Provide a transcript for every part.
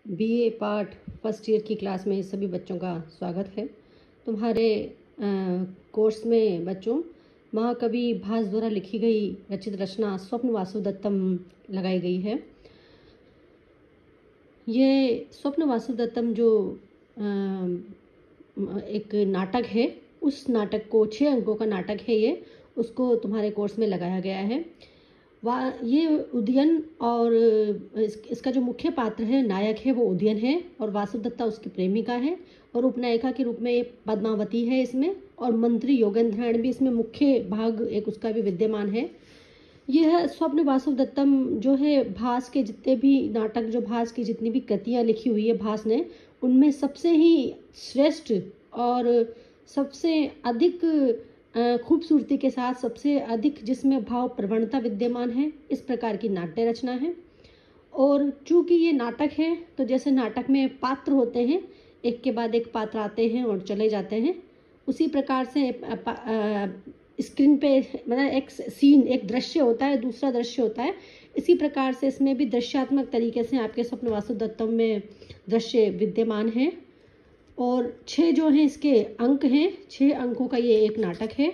BA part first year की class में सभी बच्चों का स्वागत है। तुम्हारे कोर्स में बच्चों महाकवि भास द्वारा लिखी गई रचित रचना स्वप्न वासुदत्तम लगाई गई है। ये स्वप्न वासुदत्तम जो एक नाटक है, उस नाटक को 6 अंकों का नाटक है ये, उसको तुम्हारे कोर्स में लगाया गया है। ये उदयन और इसका जो मुख्य पात्र है, नायक है, वो उदयन है और वासुदत्ता उसकी प्रेमिका है और उपनायिका के रूप में पद्मावती है इसमें, और मंत्री योगेंद्रन भी इसमें मुख्य भाग एक उसका भी विद्यमान है। यह स्वप्न वासुदत्तम जो है भास के जितने भी नाटक, जो भास की जितनी भी कृतियाँ लिखी हुई है भास ने, उनमें सबसे ही श्रेष्ठ और सबसे अधिक खूबसूरती के साथ सबसे अधिक जिसमें भाव प्रवणता विद्यमान है, इस प्रकार की नाट्य रचना है। और चूंकि ये नाटक है तो जैसे नाटक में पात्र होते हैं, एक के बाद एक पात्र आते हैं और चले जाते हैं, उसी प्रकार से स्क्रीन पे मतलब एक सीन, एक दृश्य होता है, दूसरा दृश्य होता है। इसी प्रकार से इसमें भी दृश्यात्मक तरीके से आपके स्वप्न वासुदत्तम में दृश्य विद्यमान है। और 6 जो हैं इसके अंक हैं, 6 अंकों का ये एक नाटक है।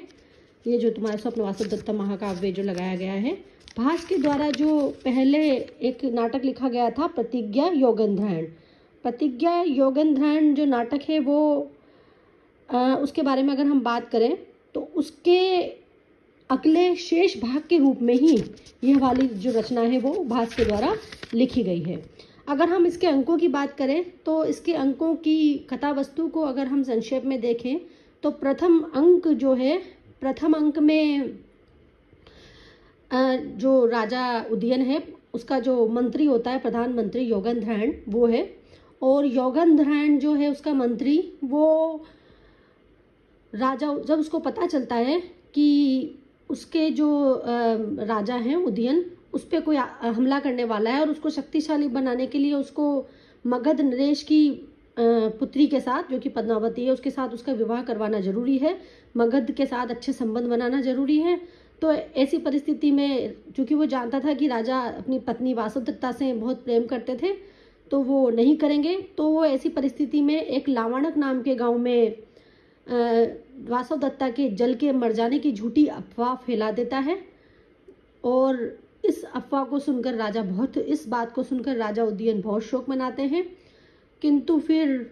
ये जो तुम्हारे स्वप्न वासुदत्तम महाकाव्य जो लगाया गया है, भास के द्वारा जो पहले एक नाटक लिखा गया था प्रतिज्ञा योगेंद्रन। प्रतिज्ञा योगेंद्रन जो नाटक है वो उसके बारे में अगर हम बात करें तो उसके अगले शेष भाग के रूप में ही यह वाली जो रचना है वो भास के द्वारा लिखी गई है। अगर हम इसके अंकों की बात करें तो इसके अंकों की कथा वस्तु को अगर हम संक्षेप में देखें तो प्रथम अंक जो है, प्रथम अंक में जो राजा उदयन है उसका जो मंत्री होता है, प्रधानमंत्री योगेंद्रन वो है, और योगेंद्रन जो है उसका मंत्री, वो राजा जब उसको पता चलता है कि उसके जो राजा हैं उदयन, उस पर कोई हमला करने वाला है और उसको शक्तिशाली बनाने के लिए उसको मगध नरेश की पुत्री के साथ, जो कि पद्मावती है, उसके साथ उसका विवाह करवाना जरूरी है, मगध के साथ अच्छे संबंध बनाना जरूरी है। तो ऐसी परिस्थिति में चूंकि वो जानता था कि राजा अपनी पत्नी वासुदत्ता से बहुत प्रेम करते थे तो वो नहीं करेंगे, तो वो ऐसी परिस्थिति में एक लावणक नाम के गाँव में वासुदत्ता के जल के मर जाने की झूठी अफवाह फैला देता है। और इस अफवाह को सुनकर राजा बहुत, इस बात को सुनकर राजा उदयन बहुत शोक मनाते हैं, किंतु फिर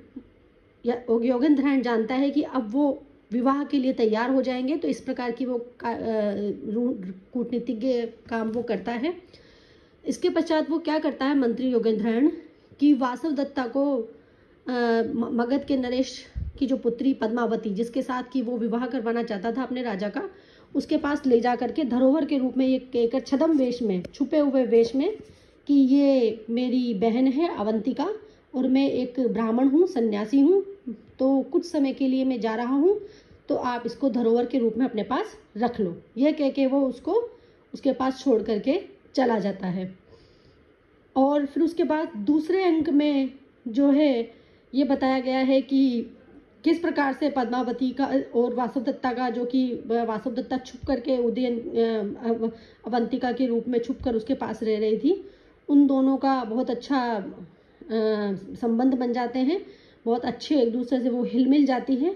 योगेंद्रन जानता है कि अब वो विवाह के लिए तैयार हो जाएंगे, तो इस प्रकार की वो कूटनीतिज्ञ काम वो करता है। इसके पश्चात वो क्या करता है मंत्री योगेंद्रन कि वासुदत्ता को मगध के नरेश की जो पुत्री पद्मावती, जिसके साथ की वो विवाह करवाना चाहता था अपने राजा का, उसके पास ले जा करके धरोहर के रूप में एक छद्म वेश में, छुपे हुए वेश में, कि ये मेरी बहन है अवंतिका और मैं एक ब्राह्मण हूँ, सन्यासी हूँ, तो कुछ समय के लिए मैं जा रहा हूँ, तो आप इसको धरोहर के रूप में अपने पास रख लो। यह कह के वो उसको उसके पास छोड़ करके चला जाता है। और फिर उसके बाद दूसरे अंक में जो है ये बताया गया है कि किस प्रकार से पद्मावती का और वासुदत्ता का, जो कि वासुदत्ता छुप करके उदयन अवंतिका के रूप में छुप कर उसके पास रह रही थी, उन दोनों का बहुत अच्छा संबंध बन जाते हैं, बहुत अच्छे एक दूसरे से वो हिल मिल जाती है।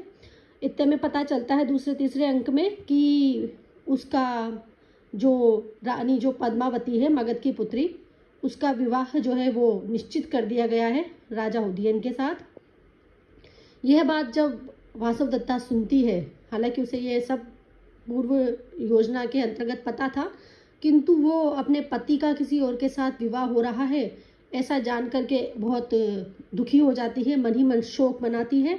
इतने में पता चलता है दूसरे तीसरे अंक में कि उसका जो रानी, जो पद्मावती है मगध की पुत्री, उसका विवाह जो है वो निश्चित कर दिया गया है राजा उदयन के साथ। यह बात जब वासुदत्ता सुनती है, हालांकि उसे ये सब पूर्व योजना के अंतर्गत पता था, किंतु वो अपने पति का किसी और के साथ विवाह हो रहा है ऐसा जान करके बहुत दुखी हो जाती है, मन ही मन शोक मनाती है।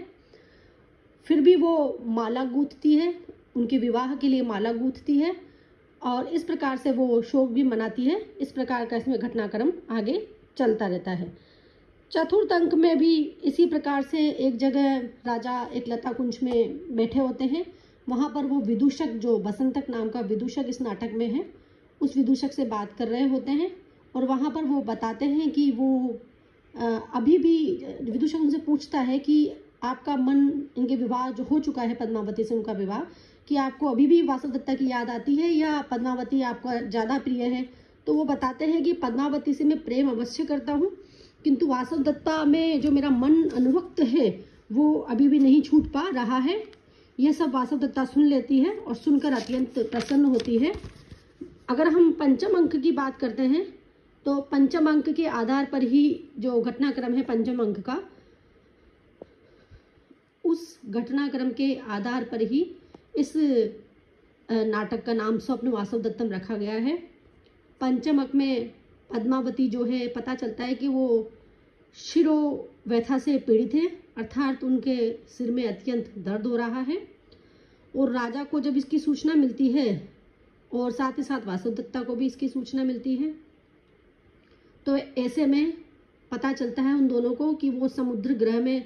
फिर भी वो माला गूंथती है, उनके विवाह के लिए माला गूंथती है, और इस प्रकार से वो शोक भी मनाती है। इस प्रकार का इसमें घटनाक्रम आगे चलता रहता है। चतुर्थ अंक में भी इसी प्रकार से एक जगह राजा एक लता कुंज में बैठे होते हैं, वहाँ पर वो विदूषक, जो बसंतक नाम का विदूषक इस नाटक में है, उस विदूषक से बात कर रहे होते हैं, और वहाँ पर वो बताते हैं कि वो अभी भी, विदूषक उनसे पूछता है कि आपका मन, इनके विवाह जो हो चुका है पद्मावती से उनका विवाह, कि आपको अभी भी वासुदत्ता की याद आती है या पद्मावती आपका ज़्यादा प्रिय है? तो वो बताते हैं कि पद्मावती से मैं प्रेम अवश्य करता हूँ, किंतु वासव दत्ता में जो मेरा मन अनुरक्त है वो अभी भी नहीं छूट पा रहा है। यह सब वासव दत्ता सुन लेती है और सुनकर अत्यंत प्रसन्न होती है। अगर हम पंचम अंक की बात करते हैं तो पंचम अंक के आधार पर ही जो घटनाक्रम है पंचम अंक का, उस घटनाक्रम के आधार पर ही इस नाटक का नाम स्वप्न वासव दत्तम रखा गया है। पंचम अंक में पद्मावती जो है पता चलता है कि वो शिरो व्यथा से पीड़ित है, अर्थात उनके सिर में अत्यंत दर्द हो रहा है। और राजा को जब इसकी सूचना मिलती है और साथ ही साथ वासव दत्ता को भी इसकी सूचना मिलती है, तो ऐसे में पता चलता है उन दोनों को कि वो समुद्र ग्रह में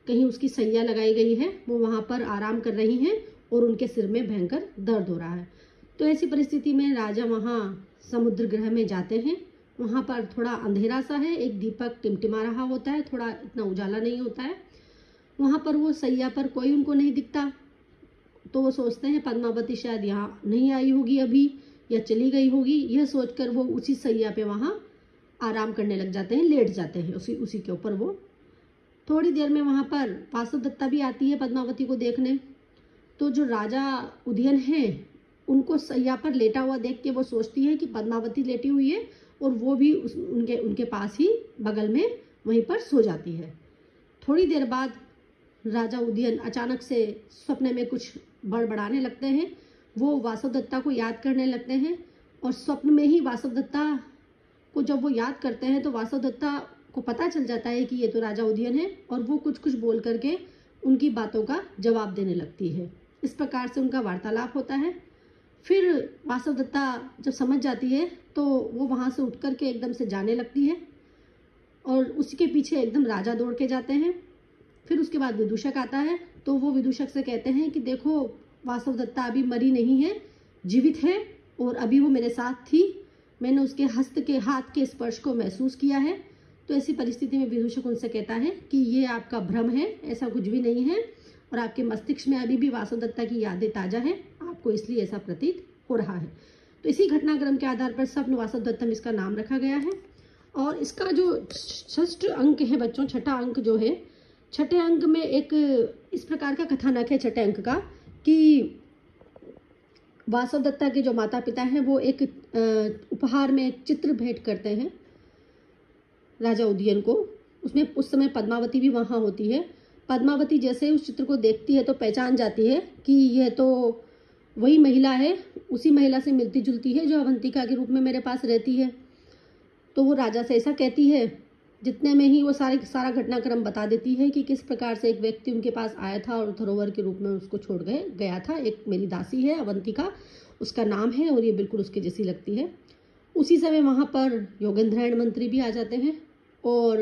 कहीं उसकी सैया लगाई गई है, वो वहाँ पर आराम कर रही हैं और उनके सिर में भयंकर दर्द हो रहा है। तो ऐसी परिस्थिति में राजा वहाँ समुद्र ग्रह में जाते हैं। वहाँ पर थोड़ा अंधेरा सा है, एक दीपक टिमटिमा रहा होता है, थोड़ा इतना उजाला नहीं होता है। वहाँ पर वो सैया पर कोई उनको नहीं दिखता, तो वो सोचते हैं पद्मावती शायद यहाँ नहीं आई होगी अभी या चली गई होगी। यह सोचकर वो उसी सैया पे वहाँ आराम करने लग जाते हैं, लेट जाते हैं उसी के ऊपर। वो थोड़ी देर में वहाँ पर वासव दत्ता भी आती है पद्मावती को देखने। तो जो राजा उदयन है उनको सैया पर लेटा हुआ देख के वो सोचती है कि पद्मावती लेटी हुई है और वो भी उनके पास ही बगल में वहीं पर सो जाती है। थोड़ी देर बाद राजा उदयन अचानक से स्वप्न में कुछ बड़बड़ाने लगते हैं। वो वासव दत्ता को याद करने लगते हैं और स्वप्न में ही वासव दत्ता को जब वो याद करते हैं तो वासव दत्ता को पता चल जाता है कि ये तो राजा उदयन है और वो कुछ कुछ बोल करके उनकी बातों का जवाब देने लगती है। इस प्रकार से उनका वार्तालाप होता है। फिर वासव दत्ता जब समझ जाती है तो वो वहाँ से उठ करके एकदम से जाने लगती है और उसके पीछे एकदम राजा दौड़ के जाते हैं। फिर उसके बाद विदूषक आता है, तो वो विदूषक से कहते हैं कि देखो वासव दत्ता अभी मरी नहीं है, जीवित है और अभी वो मेरे साथ थी, मैंने उसके हाथ के स्पर्श को महसूस किया है। तो ऐसी परिस्थिति में विदूषक उनसे कहता है कि ये आपका भ्रम है, ऐसा कुछ भी नहीं है और आपके मस्तिष्क में अभी भी वासव दत्ता की यादें ताजा है, आपको इसलिए ऐसा प्रतीत हो रहा है। तो इसी घटनाक्रम के आधार पर स्वप्न वासव दत्तम इसका नाम रखा गया है। और इसका जो षष्ठ अंक है बच्चों, छठा अंक जो है, छठे अंक में एक इस प्रकार का कथानक है छठे अंक का कि वासव दत्ता के जो माता पिता हैं वो एक उपहार में एक चित्र भेंट करते हैं राजा उदयन को। उसमें उस समय पद्मावती भी वहाँ होती है। पद्मावती जैसे उस चित्र को देखती है तो पहचान जाती है कि यह तो वही महिला है, उसी महिला से मिलती जुलती है जो अवंतिका के रूप में मेरे पास रहती है। तो वो राजा से ऐसा कहती है। जितने में ही वो सारा घटनाक्रम बता देती है कि किस प्रकार से एक व्यक्ति उनके पास आया था और धरोहर के रूप में उसको छोड़ गया था। एक मेरी दासी है अवंतिका, उसका नाम है और ये बिल्कुल उसके जैसी लगती है। उसी समय वहाँ पर योगेंद्रायण मंत्री भी आ जाते हैं और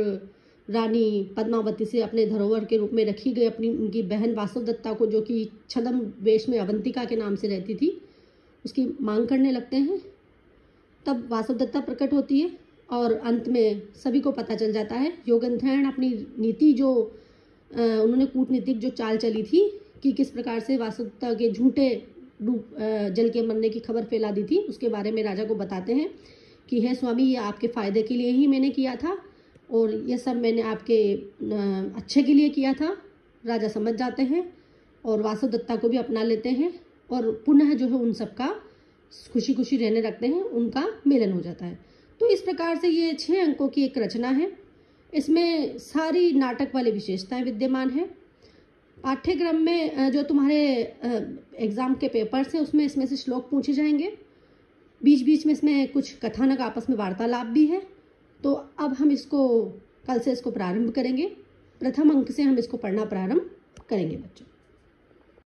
रानी पद्मावती से अपने धरोहर के रूप में रखी गई अपनी उनकी बहन वासव दत्ता को, जो कि छद्म वेश में अवंतिका के नाम से रहती थी, उसकी मांग करने लगते हैं। तब वासव दत्ता प्रकट होती है और अंत में सभी को पता चल जाता है। योगेंद्रायण अपनी नीति जो उन्होंने कूटनीतिक जो चाल चली थी कि किस प्रकार से वासव दत्ता के झूठे जल के मरने की खबर फैला दी थी, उसके बारे में राजा को बताते हैं कि है स्वामी, ये आपके फ़ायदे के लिए ही मैंने किया था और ये सब मैंने आपके अच्छे के लिए किया था। राजा समझ जाते हैं और वासव दत्ता को भी अपना लेते हैं और पुनः जो है उन सब का खुशी खुशी रहने रखते हैं, उनका मिलन हो जाता है। तो इस प्रकार से ये 6 अंकों की एक रचना है। इसमें सारी नाटक वाली विशेषताएं विद्यमान है। पाठ्यक्रम में जो तुम्हारे एग्ज़ाम के पेपर्स हैं उसमें इसमें से श्लोक पूछे जाएंगे। बीच बीच में इसमें कुछ कथानक आपस में वार्तालाप भी है। तो अब हम इसको कल से इसको प्रारंभ करेंगे। प्रथम अंक से हम इसको पढ़ना प्रारंभ करेंगे बच्चों।